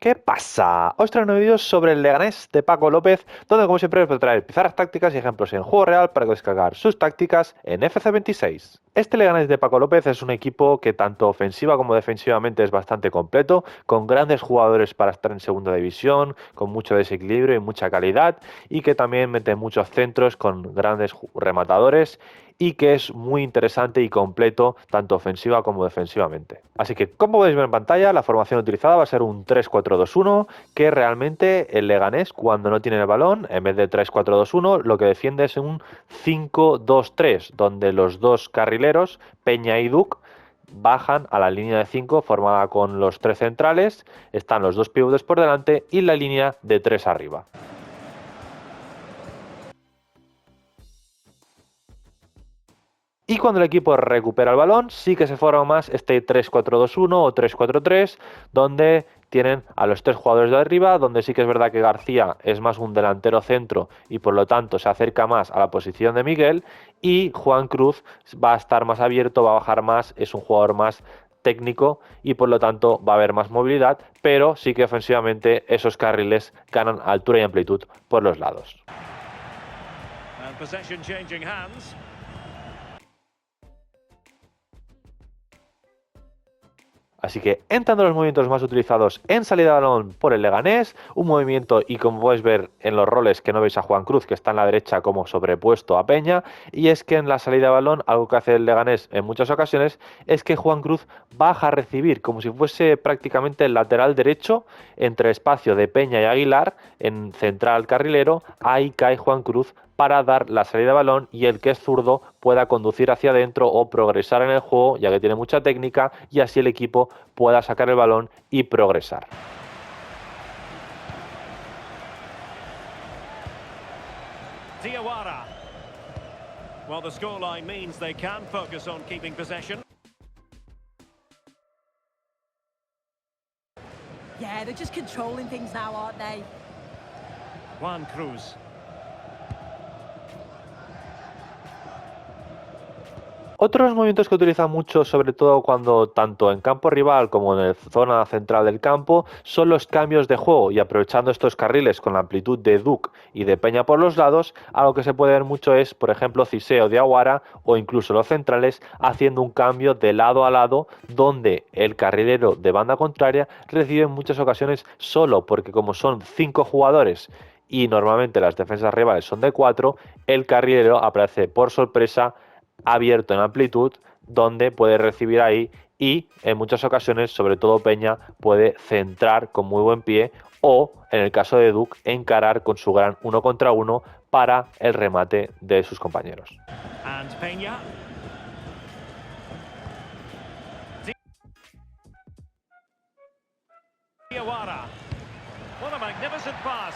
¿Qué pasa? Os traigo un vídeo sobre el Leganés de Paco López, donde como siempre os voy a traer pizarras tácticas y ejemplos en juego real para descargar sus tácticas en FC26. Este Leganés de Paco López es un equipo que tanto ofensiva como defensivamente es bastante completo, con grandes jugadores para estar en segunda división, con mucho desequilibrio y mucha calidad, y que también mete muchos centros con grandes rematadores, y que es muy interesante y completo tanto ofensiva como defensivamente. Así que, como podéis ver en pantalla, la formación utilizada va a ser un 3-4-2-1, que realmente el Leganés, cuando no tiene el balón, en vez de 3-4-2-1, lo que defiende es un 5-2-3, donde los dos carrileros, Peña y Duc, bajan a la línea de 5 formada con los tres centrales, están los dos pivotes por delante y la línea de 3 arriba. Y cuando el equipo recupera el balón, sí que se forma más este 3-4-2-1 o 3-4-3, donde tienen a los tres jugadores de arriba, donde sí que es verdad que García es más un delantero centro y por lo tanto se acerca más a la posición de Miguel, y Juan Cruz va a estar más abierto, va a bajar más, es un jugador más técnico y por lo tanto va a haber más movilidad, pero sí que ofensivamente esos carriles ganan altura y amplitud por los lados. Así que entrando en los movimientos más utilizados en salida de balón por el Leganés, un movimiento, y como podéis ver en los roles que no veis a Juan Cruz, que está en la derecha como sobrepuesto a Peña, y es que en la salida de balón algo que hace el Leganés en muchas ocasiones es que Juan Cruz baja a recibir como si fuese prácticamente el lateral derecho entre el espacio de Peña y Aguilar en central carrilero. Ahí cae Juan Cruz para dar la salida de balón y el que es zurdo pueda conducir hacia adentro o progresar en el juego, ya que tiene mucha técnica, y así el equipo pueda sacar el balón y progresar. Diawara. Well, the scoreline means they can focus on keeping possession. Yeah, they're just controlling things now, aren't they? Juan Cruz. Otros movimientos que utiliza mucho, sobre todo cuando tanto en campo rival como en la zona central del campo, son los cambios de juego, y aprovechando estos carriles con la amplitud de Duc y de Peña por los lados, algo que se puede ver mucho es, por ejemplo, Ciseo de Aguara o incluso los centrales haciendo un cambio de lado a lado, donde el carrilero de banda contraria recibe en muchas ocasiones solo, porque como son 5 jugadores y normalmente las defensas rivales son de 4, el carrilero aparece por sorpresa abierto en amplitud, donde puede recibir ahí, y en muchas ocasiones, sobre todo Peña, puede centrar con muy buen pie o, en el caso de Duc, encarar con su gran 1 contra 1 para el remate de sus compañeros. And Peña. Diawara. What a magnificent pass.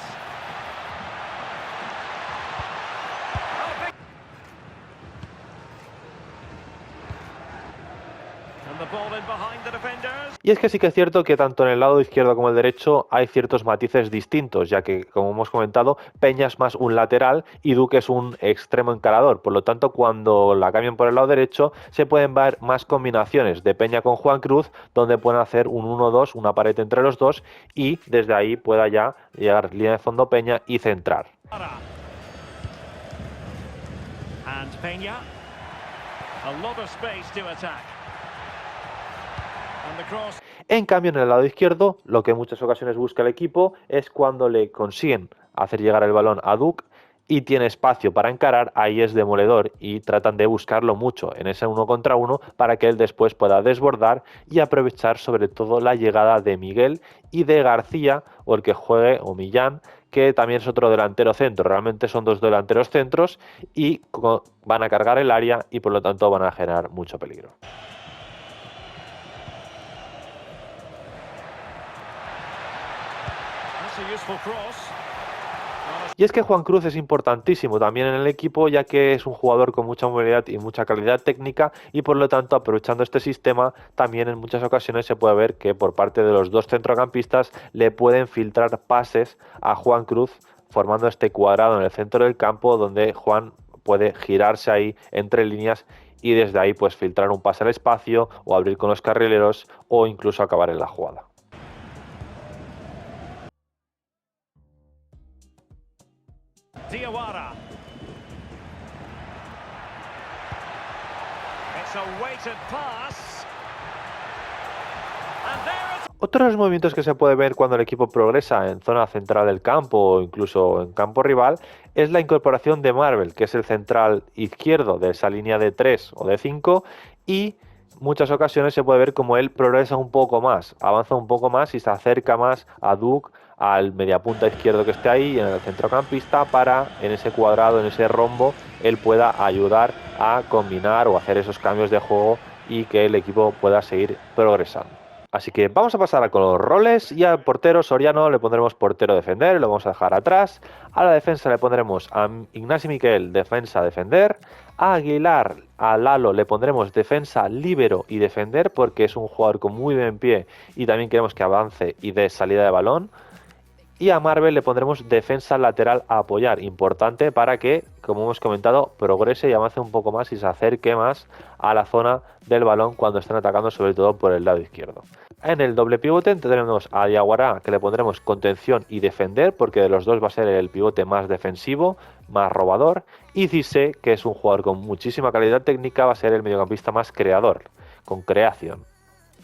Y es que sí que es cierto que tanto en el lado izquierdo como el derecho hay ciertos matices distintos, ya que, como hemos comentado, Peña es más un lateral y Duc es un extremo encarador. Por lo tanto, cuando la cambian por el lado derecho, se pueden ver más combinaciones de Peña con Juan Cruz, donde pueden hacer un 1-2, una pared entre los dos, y desde ahí pueda ya llegar línea de fondo Peña y centrar. And Peña. A lot of space to attack. En cambio, en el lado izquierdo, lo que en muchas ocasiones busca el equipo es cuando le consiguen hacer llegar el balón a Duc y tiene espacio para encarar, ahí es demoledor y tratan de buscarlo mucho en ese 1 contra 1 para que él después pueda desbordar y aprovechar sobre todo la llegada de Miguel y de García, o el que juegue, o Millán, que también es otro delantero centro. Realmente son dos delanteros centros y van a cargar el área y por lo tanto van a generar mucho peligro. Y es que Juan Cruz es importantísimo también en el equipo, ya que es un jugador con mucha movilidad y mucha calidad técnica, y por lo tanto, aprovechando este sistema, también en muchas ocasiones se puede ver que por parte de los dos centrocampistas le pueden filtrar pases a Juan Cruz, formando este cuadrado en el centro del campo donde Juan puede girarse ahí entre líneas y desde ahí pues filtrar un pase al espacio o abrir con los carrileros o incluso acabar en la jugada. Diawara. It's a weighted pass. And there it Otro de los movimientos que se puede ver cuando el equipo progresa en zona central del campo o incluso en campo rival es la incorporación de Marvel, que es el central izquierdo de esa línea de 3 o de 5, y muchas ocasiones se puede ver como él progresa un poco más, avanza un poco más y se acerca más a Duke, al mediapunta izquierdo que esté ahí, en el centrocampista, para en ese cuadrado, en ese rombo, él pueda ayudar a combinar o hacer esos cambios de juego y que el equipo pueda seguir progresando. Así que vamos a pasar con los roles, y al portero Soriano le pondremos portero defender, lo vamos a dejar atrás. A la defensa le pondremos a Ignasi Miquel defensa defender. A Aguilar, a Lalo le pondremos defensa líbero y defender, porque es un jugador con muy buen pie y también queremos que avance y dé salida de balón. Y a Marvel le pondremos defensa lateral a apoyar, importante para que, como hemos comentado, progrese y avance un poco más y se acerque más a la zona del balón cuando estén atacando, sobre todo por el lado izquierdo. En el doble pivote tendremos a Diawara, que le pondremos contención y defender, porque de los dos va a ser el pivote más defensivo, más robador. Y Cisse, que es un jugador con muchísima calidad técnica, va a ser el mediocampista más creador, con creación.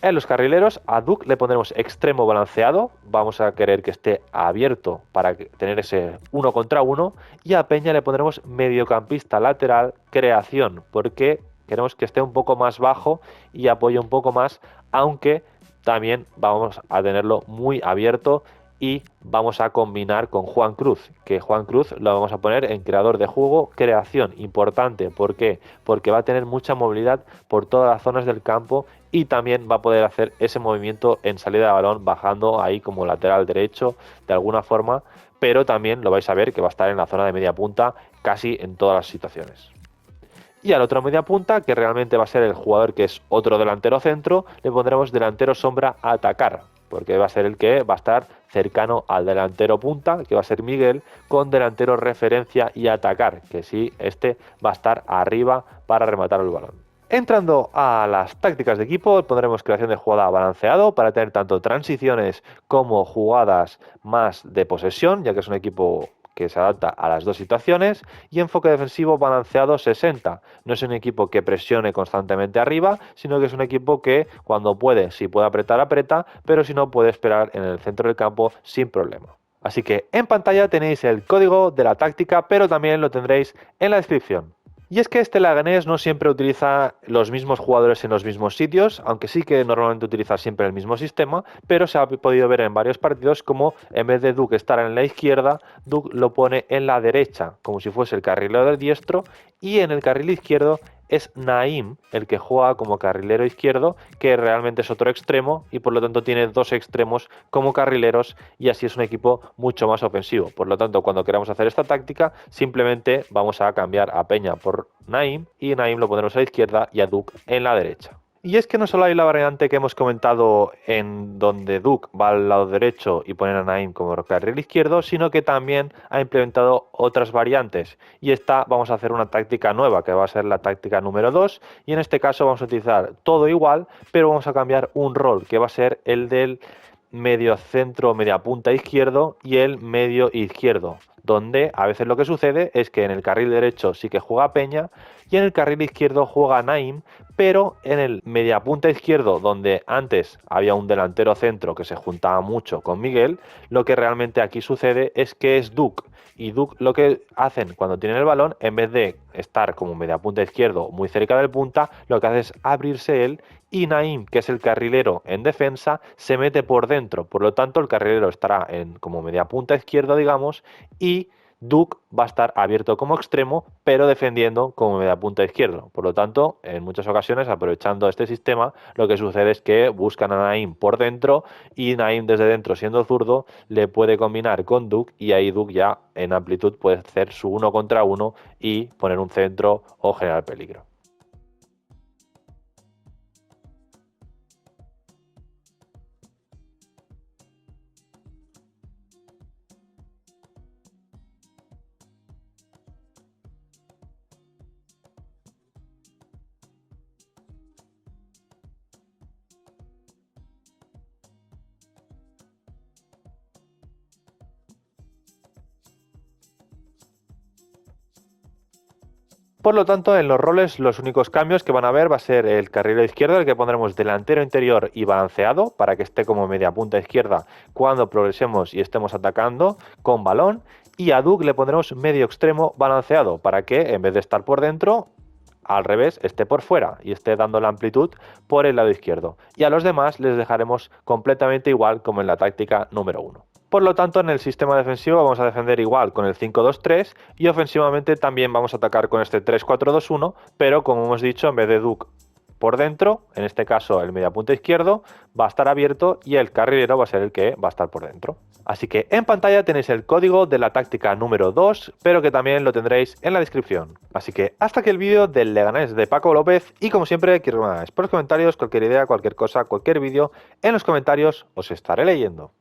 En los carrileros a Duke le pondremos extremo balanceado, vamos a querer que esté abierto para tener ese 1 contra 1, y a Peña le pondremos mediocampista lateral creación, porque queremos que esté un poco más bajo y apoye un poco más, aunque también vamos a tenerlo muy abierto y vamos a combinar con Juan Cruz, que Juan Cruz lo vamos a poner en creador de juego, creación, importante. ¿Por qué? Porque va a tener mucha movilidad por todas las zonas del campo y también va a poder hacer ese movimiento en salida de balón, bajando ahí como lateral derecho de alguna forma, pero también lo vais a ver que va a estar en la zona de media punta casi en todas las situaciones. Y al otro media punta, que realmente va a ser el jugador que es otro delantero centro, le pondremos delantero sombra a atacar, porque va a ser el que va a estar cercano al delantero punta, que va a ser Miguel, con delantero referencia y atacar, que sí, este va a estar arriba para rematar el balón. Entrando a las tácticas de equipo, pondremos creación de jugada balanceado para tener tanto transiciones como jugadas más de posesión, ya que es un equipo que se adapta a las dos situaciones, y enfoque defensivo balanceado 60. No es un equipo que presione constantemente arriba, sino que es un equipo que cuando puede, si puede apretar, aprieta, pero si no, puede esperar en el centro del campo sin problema. Así que en pantalla tenéis el código de la táctica, pero también lo tendréis en la descripción. Y es que este Leganés no siempre utiliza los mismos jugadores en los mismos sitios, aunque sí que normalmente utiliza siempre el mismo sistema, pero se ha podido ver en varios partidos como en vez de Duke estar en la izquierda, Duke lo pone en la derecha, como si fuese el carrilero del diestro, y en el carril izquierdo es Naim el que juega como carrilero izquierdo, que realmente es otro extremo y por lo tanto tiene dos extremos como carrileros, y así es un equipo mucho más ofensivo. Por lo tanto, cuando queramos hacer esta táctica, simplemente vamos a cambiar a Peña por Naim y Naim lo pondremos a la izquierda y a Duke en la derecha. Y es que no solo hay la variante que hemos comentado en donde Duke va al lado derecho y pone a Naim como carril izquierdo, sino que también ha implementado otras variantes. Y esta vamos a hacer una táctica nueva, que va a ser la táctica número 2. Y en este caso vamos a utilizar todo igual, pero vamos a cambiar un rol, que va a ser el del medio centro, media punta izquierdo y el medio izquierdo, donde a veces lo que sucede es que en el carril derecho sí que juega Peña y en el carril izquierdo juega Naim, pero en el mediapunta izquierdo, donde antes había un delantero centro que se juntaba mucho con Miguel, lo que realmente aquí sucede es que es Duke. Y Duke lo que hacen cuando tienen el balón, en vez de estar como mediapunta izquierdo muy cerca del punta, lo que hace es abrirse él, y Naim, que es el carrilero en defensa, se mete por dentro. Por lo tanto, el carrilero estará en como mediapunta izquierdo, digamos, y Duke va a estar abierto como extremo, pero defendiendo como mediapunta izquierdo. Por lo tanto, en muchas ocasiones, aprovechando este sistema, lo que sucede es que buscan a Naim por dentro y Naim desde dentro, siendo zurdo, le puede combinar con Duke y ahí Duke ya en amplitud puede hacer su 1 contra 1 y poner un centro o generar peligro. Por lo tanto, en los roles los únicos cambios que van a haber va a ser el carrilero izquierdo, el que pondremos delantero interior y balanceado para que esté como media punta izquierda cuando progresemos y estemos atacando con balón, y a Duke le pondremos medio extremo balanceado para que en vez de estar por dentro, al revés, esté por fuera y esté dando la amplitud por el lado izquierdo. Y a los demás les dejaremos completamente igual como en la táctica número 1. Por lo tanto, en el sistema defensivo vamos a defender igual con el 5-2-3 y ofensivamente también vamos a atacar con este 3-4-2-1, pero como hemos dicho, en vez de Duke por dentro, en este caso el mediapunta izquierdo va a estar abierto y el carrilero va a ser el que va a estar por dentro. Así que en pantalla tenéis el código de la táctica número 2, pero que también lo tendréis en la descripción. Así que hasta aquí el vídeo del Leganés de Paco López, y como siempre quiero que me hagáis por los comentarios cualquier idea, cualquier cosa, cualquier vídeo, en los comentarios os estaré leyendo.